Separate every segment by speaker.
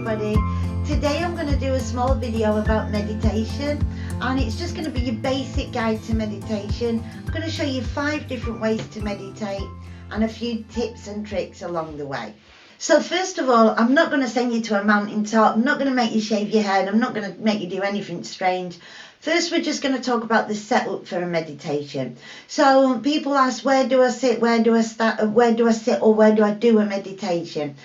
Speaker 1: everybody. Today I'm going to do a small video about meditation, and it's just going to be your basic guide to meditation. I'm going to show you 5 different ways to meditate and a few tips and tricks along the way. So first of all, I'm not going to send you to a mountaintop. I'm not going to make you shave your head. I'm not going to make you do anything strange. First, we're just going to talk about the setup for a meditation. So people ask, where do I sit? Where do I start? Where do I sit? Or where do I do a meditation?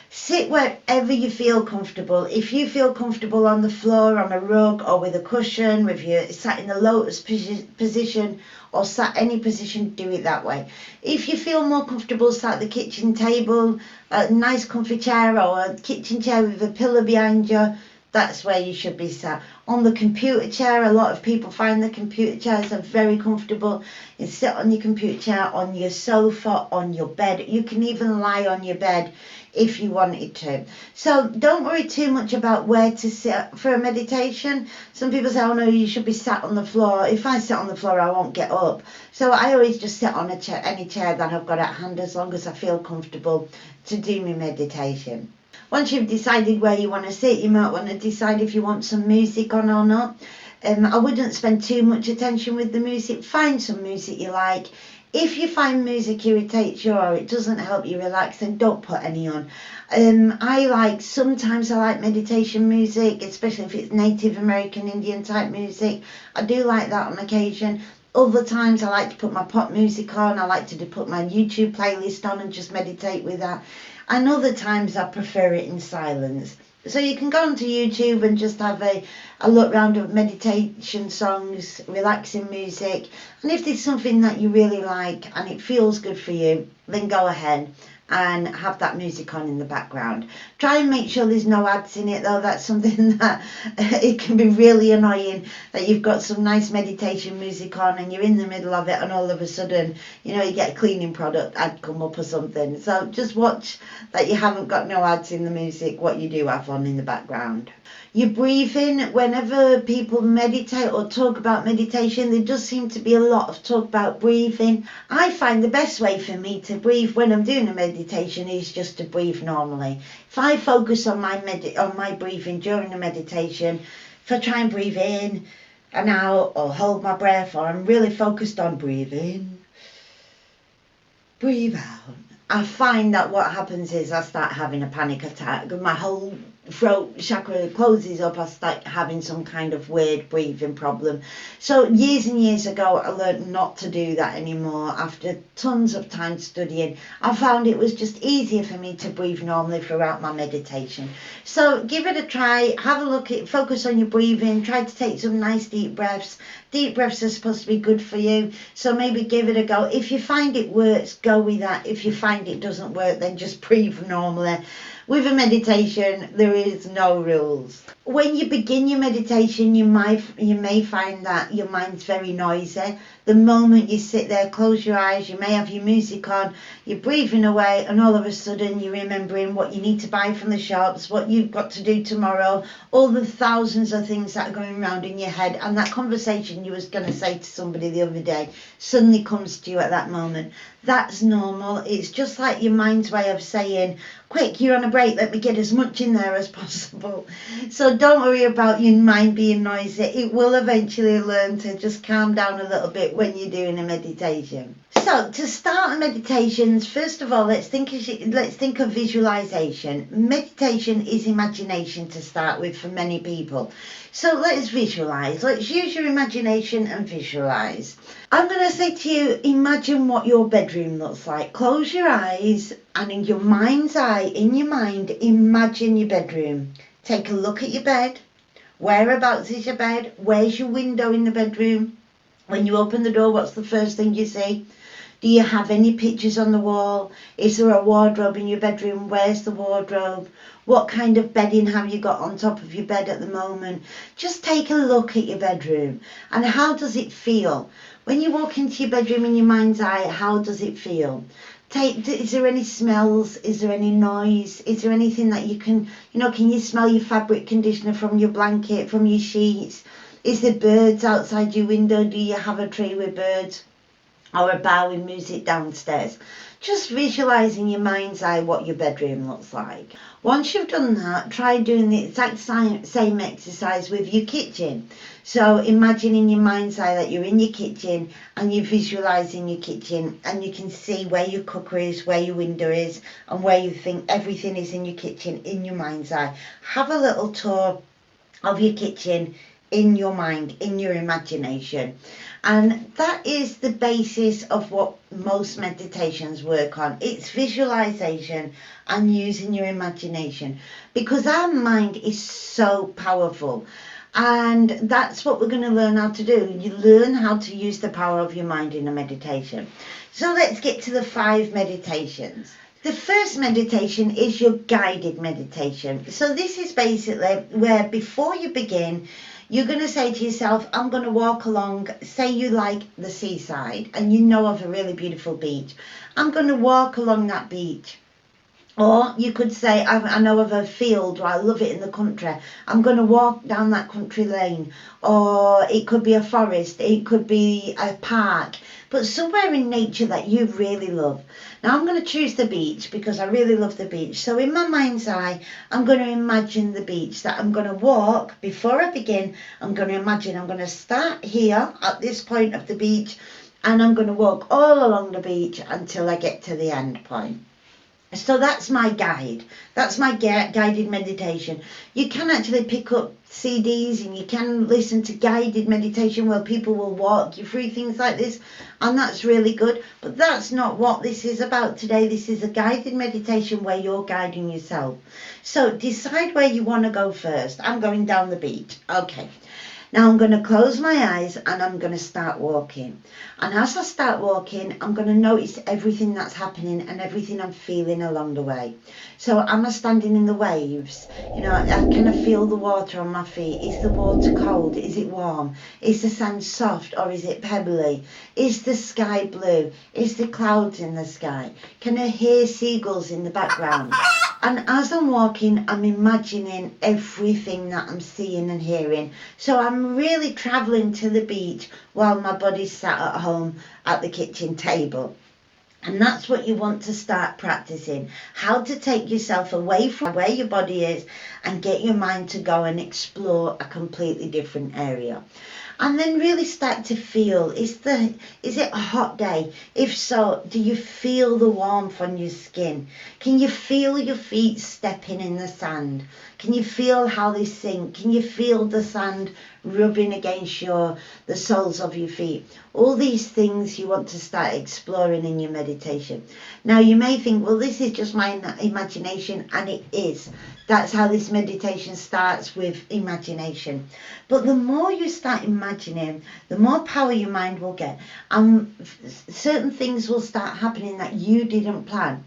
Speaker 1: Sit wherever you feel comfortable. If you feel comfortable on the floor, on a rug, or with a cushion, if you're sat in the lotus position or sat any position, do it that way. If you feel more comfortable sat at the kitchen table, a nice comfy chair or a kitchen chair with a pillow behind you, that's where you should be sat. On the computer chair, a lot of people find the computer chairs are very comfortable. You sit on your computer chair, on your sofa, on your bed. You can even lie on your bed if you wanted to. So don't worry too much about where to sit for a meditation. Some people say, oh no, you should be sat on the floor. If I sit on the floor, I won't get up. So I always just sit on a chair, any chair that I've got at hand, as long as I feel comfortable to do my meditation. Once you've decided where you want to sit, you might want to decide if you want some music on or not. I wouldn't spend too much attention with the music. Find some music you like. If you find music irritates you or it doesn't help you relax, then don't put any on. Sometimes I like meditation music, especially if it's Native American Indian type music. I do like that on occasion. Other times I like to put my pop music on. I like to put my YouTube playlist on and just meditate with that. And other times I prefer it in silence. So you can go onto YouTube and just have a look round of meditation songs, relaxing music. And if there's something that you really like and it feels good for you, then go ahead and have that music on in the background. Try and make sure there's no ads in it though. That's something that it can be really annoying, that you've got some nice meditation music on and you're in the middle of it and all of a sudden, you get a cleaning product ad come up or something. So just watch that you haven't got no ads in the music, what you do have on in the background. Your breathing, whenever people meditate or talk about meditation, there does seem to be a lot of talk about breathing. I find the best way for me to breathe when I'm doing a meditation is just to breathe normally. If I focus on my breathing during the meditation, if I try and breathe in and out or hold my breath, or I'm really focused on breathing, breathe out, I find that what happens is I start having a panic attack. My whole throat chakra closes up. I start having some kind of weird breathing problem. So years and years ago, I learned not to do that anymore. After tons of time studying, I found it was just easier for me to breathe normally throughout my meditation. So give it a try. Have a look at, focus on your breathing. Try to take some nice deep breaths. Deep breaths are supposed to be good for you. So maybe give it a go. If you find it works, go with that. If you find it doesn't work, then just breathe normally. With a meditation, there is no rules. When you begin your meditation, you may find that your mind's very noisy. The moment you sit there, close your eyes, you may have your music on, you're breathing away, and all of a sudden you're remembering what you need to buy from the shops, what you've got to do tomorrow, all the thousands of things that are going around in your head, and that conversation you was going to say to somebody the other day suddenly comes to you at that moment. That's normal. It's just like your mind's way of saying, quick, you're on a break, let me get as much in there as possible. So don't worry about your mind being noisy. It will eventually learn to just calm down a little bit when you're doing a meditation. So to start meditations, first of all, let's think of visualization. Meditation is imagination to start with for many people. So let's visualize. Let's use your imagination and visualize. I'm going to say to you, imagine what your bedroom looks like. Close your eyes and in your mind's eye, in your mind, imagine your bedroom. Take a look at your bed. Whereabouts is your bed? Where's your window in the bedroom? When you open the door, what's the first thing you see? Do you have any pictures on the wall? Is there a wardrobe in your bedroom? Where's the wardrobe? What kind of bedding have you got on top of your bed at the moment? Just take a look at your bedroom. And how does it feel? When you walk into your bedroom in your mind's eye, how does it feel? Is there any smells? Is there any noise? Is there anything that you can you smell your fabric conditioner from your blanket, from your sheets? Is there birds outside your window? Do you have a tree with birds? or a bar with music downstairs. Just visualize in your mind's eye what your bedroom looks like. Once you've done that, try doing the exact same exercise with your kitchen. So imagine in your mind's eye that you're in your kitchen and you visualise in your kitchen, and you can see where your cooker is, where your window is, and where you think everything is in your kitchen in your mind's eye. Have a little tour of your kitchen in your mind, in your imagination. And that is the basis of what most meditations work on. It's visualization and using your imagination, because our mind is so powerful. And that's what we're going to learn how to do. You learn how to use the power of your mind in a meditation. So let's get to the 5 meditations. The first meditation is your guided meditation. So this is basically where, before you begin, you're going to say to yourself, I'm going to walk along, say you like the seaside and you know of a really beautiful beach. I'm going to walk along that beach. Or you could say, I know of a field, or I love it in the country. I'm going to walk down that country lane. Or it could be a forest, it could be a park, but somewhere in nature that you really love. Now I'm going to choose the beach because I really love the beach. So in my mind's eye, I'm going to imagine the beach that I'm going to walk. Before I begin, I'm going to imagine I'm going to start here at this point of the beach, and I'm going to walk all along the beach until I get to the end point. So that's my guide. That's my guided meditation. You can actually pick up CDs and you can listen to guided meditation where people will walk you through things like this, and that's really good. But that's not what this is about today. This is a guided meditation where you're guiding yourself. So decide where you want to go first. I'm going down the beach. Okay. Now I'm going to close my eyes and I'm going to start walking. And as I start walking, I'm going to notice everything that's happening and everything I'm feeling along the way. So am I standing in the waves? You know, can I feel the water on my feet? Is the water cold? Is it warm? Is the sand soft or is it pebbly? Is the sky blue? Is there clouds in the sky? Can I hear seagulls in the background? And as I'm walking, I'm imagining everything that I'm seeing and hearing. So I'm really travelling to the beach while my body's sat at home at the kitchen table. And that's what you want to start practicing. How to take yourself away from where your body is and get your mind to go and explore a completely different area. And then really start to feel, is it a hot day? If so, do you feel the warmth on your skin? Can you feel your feet stepping in the sand? Can you feel how they sink? Can you feel the sand rubbing against the soles of your feet? All these things you want to start exploring in your meditation. Now you may think, well, this is just my imagination, and it is. That's how this meditation starts, with imagination. But the more you start imagining, the more power your mind will get. And certain things will start happening that you didn't plan.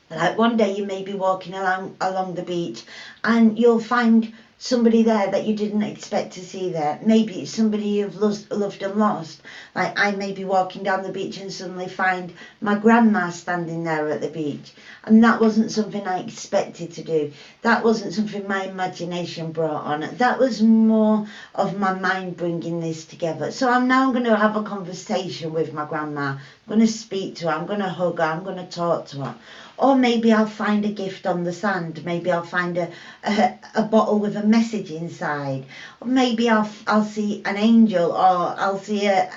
Speaker 1: Like one day you may be walking along the beach and you'll find somebody there that you didn't expect to see there. Maybe it's somebody you've loved and lost. Like I may be walking down the beach and suddenly find my grandma standing there at the beach. And that wasn't something I expected to do. That wasn't something my imagination brought on. That was more of my mind bringing this together. So I'm now going to have a conversation with my grandma. I'm going to speak to her. I'm going to hug her. I'm going to talk to her. Or maybe I'll find a gift on the sand. Maybe I'll find a bottle with a message inside. Or maybe I'll see an angel, or I'll see a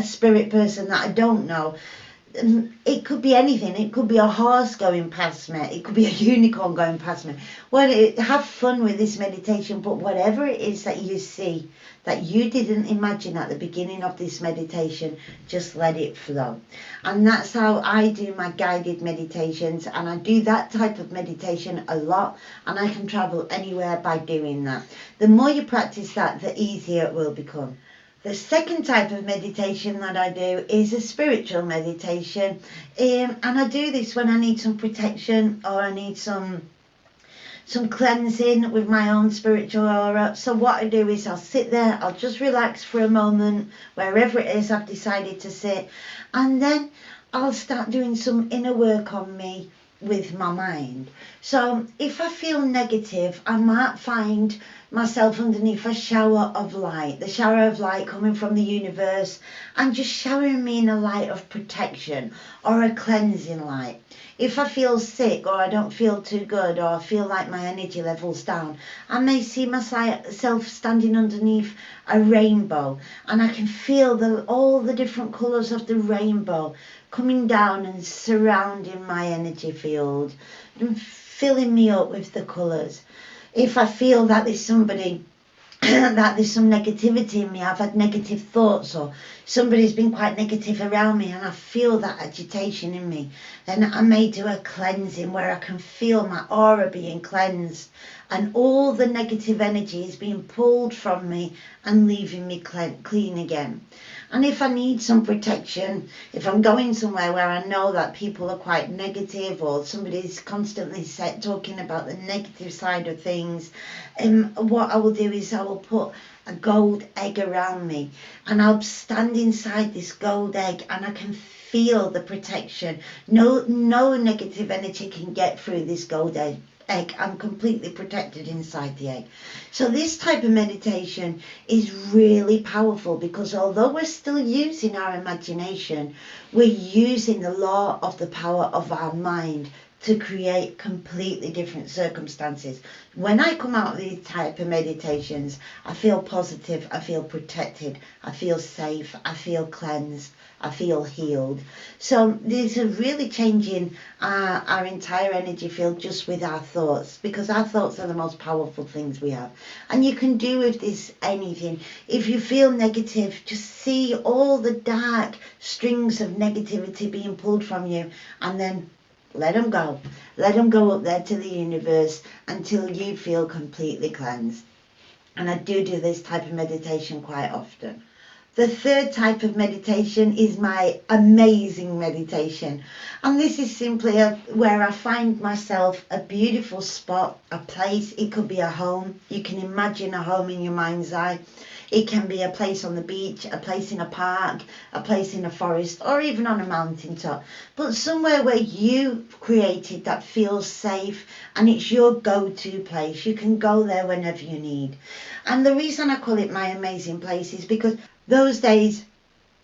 Speaker 1: spirit person that I don't know. It could be anything. It could be a horse going past me. It could be a unicorn going past me. Well, have fun with this meditation, but whatever it is that you see that you didn't imagine at the beginning of this meditation, just let it flow. And that's how I do my guided meditations, and I do that type of meditation a lot, and I can travel anywhere by doing that. The more you practice that, the easier it will become. The second type of meditation that I do is a spiritual meditation, and I do this when I need some protection or I need some cleansing with my own spiritual aura. So what I do is I'll sit there, I'll just relax for a moment, wherever it is I've decided to sit, and then I'll start doing some inner work on me. with my mind. So if I feel negative, I might find myself underneath a shower of light, the shower of light coming from the universe, and just showering me in a light of protection or a cleansing light. If I feel sick or I don't feel too good or I feel like my energy level's down, I may see myself standing underneath a rainbow, and I can feel all the different colours of the rainbow coming down and surrounding my energy field and filling me up with the colours. If I feel that there's somebody that there's some negativity in me, I've had negative thoughts, or somebody's been quite negative around me and I feel that agitation in me, then I may do a cleansing where I can feel my aura being cleansed and all the negative energy is being pulled from me and leaving me clean again. And if I need some protection, if I'm going somewhere where I know that people are quite negative or somebody's constantly talking about the negative side of things, what I will do is I will put a gold egg around me and I'll stand inside this gold egg and I can feel the protection. No negative energy can get through this gold egg. I'm completely protected inside the egg. So this type of meditation is really powerful because although we're still using our imagination, we're using the law of the power of our mind to create completely different circumstances. When I come out of these type of meditations, I feel positive, I feel protected, I feel safe, I feel cleansed, I feel healed. So these are really changing our entire energy field just with our thoughts, because our thoughts are the most powerful things we have. And you can do with this anything. If you feel negative, just see all the dark strings of negativity being pulled from you and then let them go. Let them go up there to the universe until you feel completely cleansed. And I do this type of meditation quite often. The third type of meditation is my amazing meditation. And this is simply where I find myself a beautiful spot, a place. It could be a home. You can imagine a home in your mind's eye. It can be a place on the beach, a place in a park, a place in a forest, or even on a mountaintop. But somewhere where you've created that feels safe and it's your go-to place. You can go there whenever you need. And the reason I call it my amazing place is because those days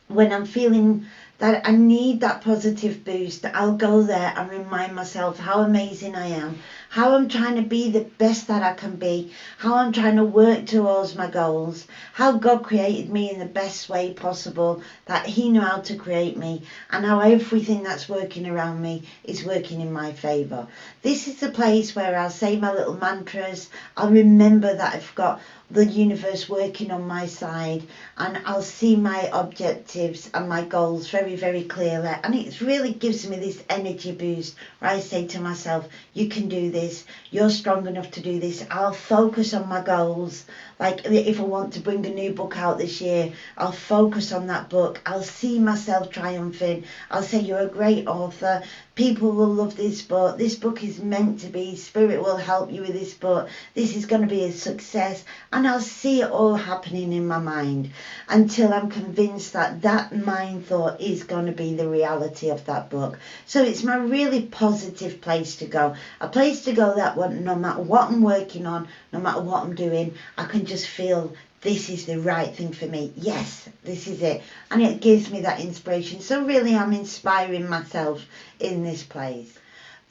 Speaker 1: when I'm feeling that I need that positive boost, I'll go there and remind myself how amazing I am, how I'm trying to be the best that I can be, how I'm trying to work towards my goals, how God created me in the best way possible, that He knew how to create me, and how everything that's working around me is working in my favour. This is the place where I'll say my little mantras. I'll remember that I've got the universe working on my side, and I'll see my objectives and my goals very, very clearly, and it really gives me this energy boost where I say to myself, you can do this, you're strong enough to do this. I'll focus on my goals. Like if I want to bring a new book out this year, I'll focus on that book. I'll see myself triumphing. I'll say, you're a great author. People will love this book. This book is meant to be. Spirit will help you with this book. This is going to be a success. And I'll see it all happening in my mind until I'm convinced that that mind thought is going to be the reality of that book. So it's my really positive place to go. A place to go that no matter what I'm working on, no matter what I'm doing, I can just feel this is the right thing for me. Yes, this is it. And it gives me that inspiration. So really I'm inspiring myself in this place.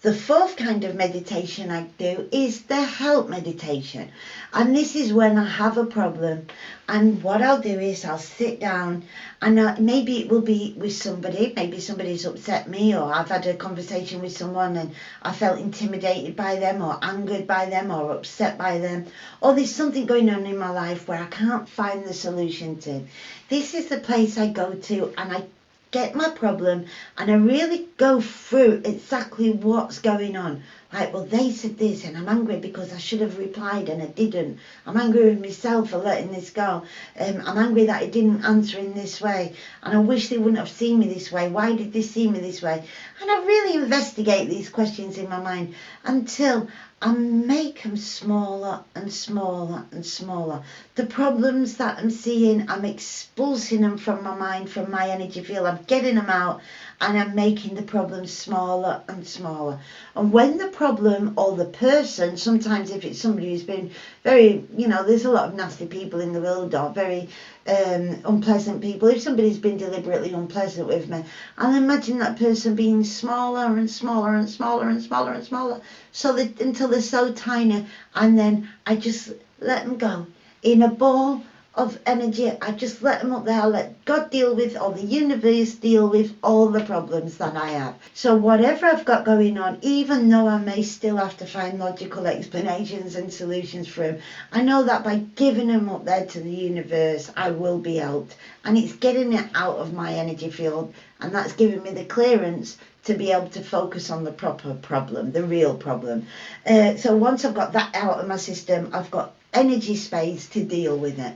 Speaker 1: The fourth kind of meditation I do is the help meditation. And this is when I have a problem. And what I'll do is I'll sit down and maybe it will be with somebody. Maybe somebody's upset me, or I've had a conversation with someone and I felt intimidated by them or angered by them or upset by them. Or there's something going on in my life where I can't find the solution to. This is the place I go to and I get my problem and I really go through exactly what's going on. Like, well, they said this, and I'm angry because I should have replied and I didn't. I'm angry with myself for letting this go. I'm angry that I didn't answer in this way, and I wish they wouldn't have seen me this way. Why did they see me this way? And I really investigate these questions in my mind until I make them smaller and smaller and smaller. The problems that I'm seeing, I'm expulsing them from my mind, from my energy field. I'm getting them out, and I'm making the problem smaller and smaller. And when the problem or the person, sometimes if it's somebody who's been very, there's a lot of nasty people in the world, or very unpleasant people. If somebody's been deliberately unpleasant with me, I'll imagine that person being smaller and smaller and smaller and smaller and smaller, so that until they're so tiny, and then I just let them go in a ball of energy. I just let them up there. I let God deal with, or the universe deal with, all the problems that I have. So whatever I've got going on, even though I may still have to find logical explanations and solutions for them, I know that by giving them up there to the universe, I will be helped. And it's getting it out of my energy field, and that's giving me the clearance to be able to focus on the proper problem, the real problem. So once I've got that out of my system, I've got energy space to deal with it.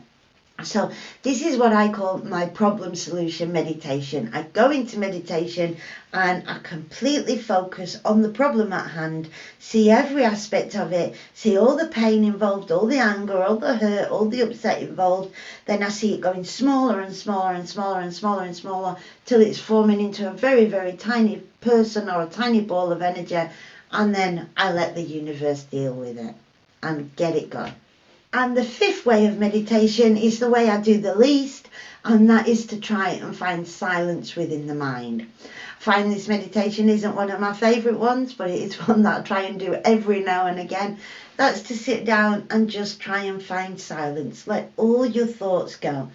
Speaker 1: So this is what I call my problem solution meditation. I go into meditation and I completely focus on the problem at hand, see every aspect of it, see all the pain involved, all the anger, all the hurt, all the upset involved. Then I see it going smaller and smaller and smaller and smaller and smaller till it's forming into a very, very tiny person or a tiny ball of energy. And then I let the universe deal with it and get it gone. And the fifth way of meditation is the way I do the least, and that is to try and find silence within the mind. I find this meditation isn't one of my favourite ones, but it is one that I try and do every now and again. That's to sit down and just try and find silence. Let all your thoughts go.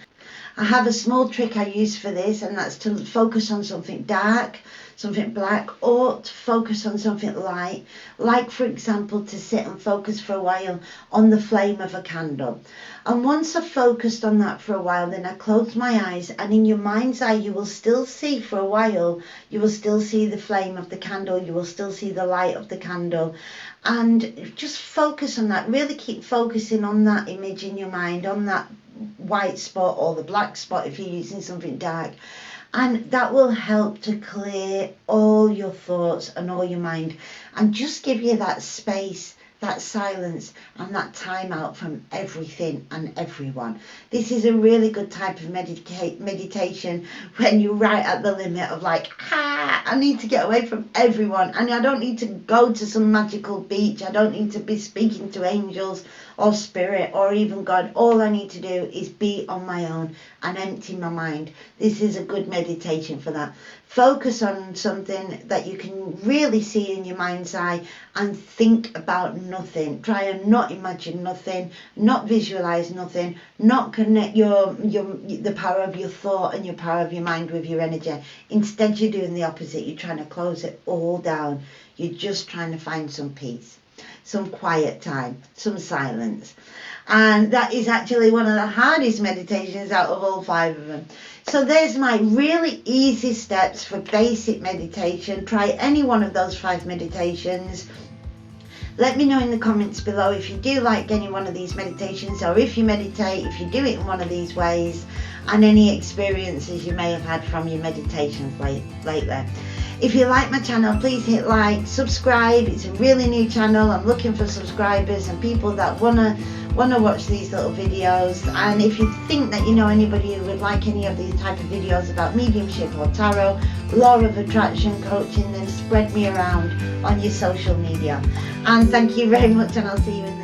Speaker 1: I have a small trick I use for this, and that's to focus on something dark, something black, or to focus on something light, like for example to sit and focus for a while on the flame of a candle. And once I've focused on that for a while, then I close my eyes, and in your mind's eye you will still see for a while, you will still see the flame of the candle, you will still see the light of the candle, and just focus on that. Really keep focusing on that image in your mind, on that white spot or the black spot if you're using something dark, and that will help to clear all your thoughts and all your mind, and just give you that space, that silence, and that time out from everything and everyone. This is a really good type of meditation when you're right at the limit of like, I need to get away from everyone, and I don't need to go to some magical beach. I don't need to be speaking to angels or spirit or even God. All I need to do is be on my own and empty my mind. This is a good meditation for that. Focus on something that you can really see in your mind's eye and think about nothing. Try and not imagine nothing, not visualize nothing, not connect the power of your thought and your power of your mind with your energy. Instead, you're doing the opposite. You're trying to close it all down. You're just trying to find some peace, some quiet time, some silence. And that is actually one of the hardest meditations out of all 5 of them. So there's my really easy steps for basic meditation. Try any one of those 5 meditations. Let me know in the comments below if you do like any one of these meditations, or if you meditate, if you do it in one of these ways, and any experiences you may have had from your meditations lately. If you like my channel, please hit like, subscribe. It's a really new channel. I'm looking for subscribers and people that wanna watch these little videos. And if you think that you know anybody who would like any of these type of videos about mediumship or tarot, law of attraction, coaching, then spread me around on your social media. And thank you very much, and I'll see you in the